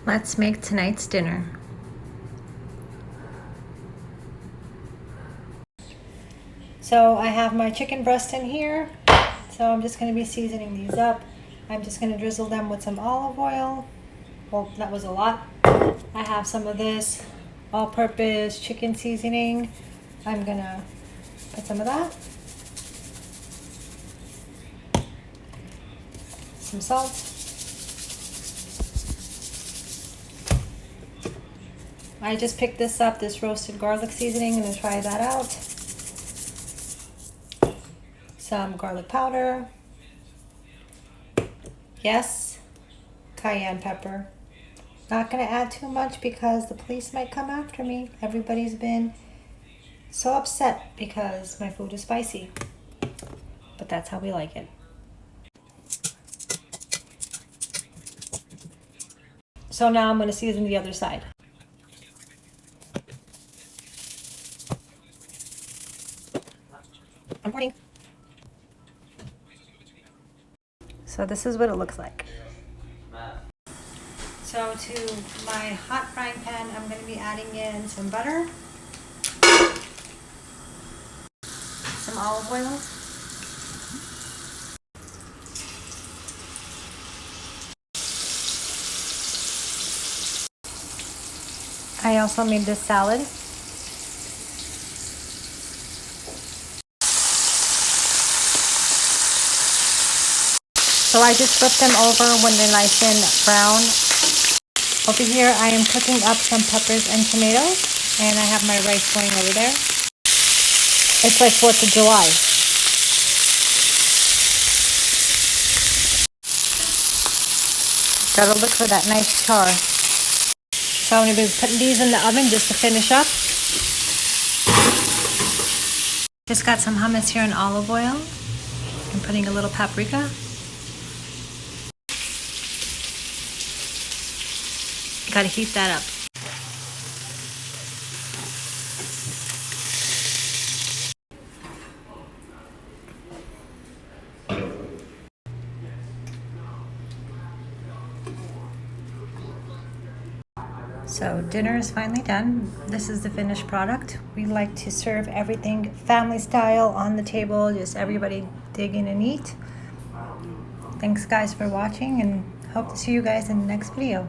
Let's make tonight's dinner. So I have my chicken breast in here. So I'm just going to be seasoning these up. I'm just going to drizzle them with some olive oil. Well, that was a lot. I have some of this all-purpose chicken seasoning. I'm going to put some of that. Some salt. I just picked this up, this roasted garlic seasoning. I'm going to try that out. Some garlic powder. Yes, cayenne pepper. Not going to add too much because the police might come after me. Everybody's been so upset because my food is spicy. But that's how we like it. So now I'm going to season the other side. I'm recording. So this is what it looks like. So to my hot frying pan, I'm going to be adding in some butter, some olive oil, I also made this salad. So I just flip them over when they're nice and brown. Over here I am cooking up some peppers and tomatoes, and I have my rice going over there. It's like 4th of July. Gotta look for that nice char. So I'm gonna be putting these in the oven just to finish up. Just got some hummus here in olive oil. I'm putting a little paprika. Gotta heat that up. So dinner is finally done. This is the finished product. We like to serve everything family style on the table, just everybody dig in and eat. Thanks guys for watching, and hope to see you guys in the next video.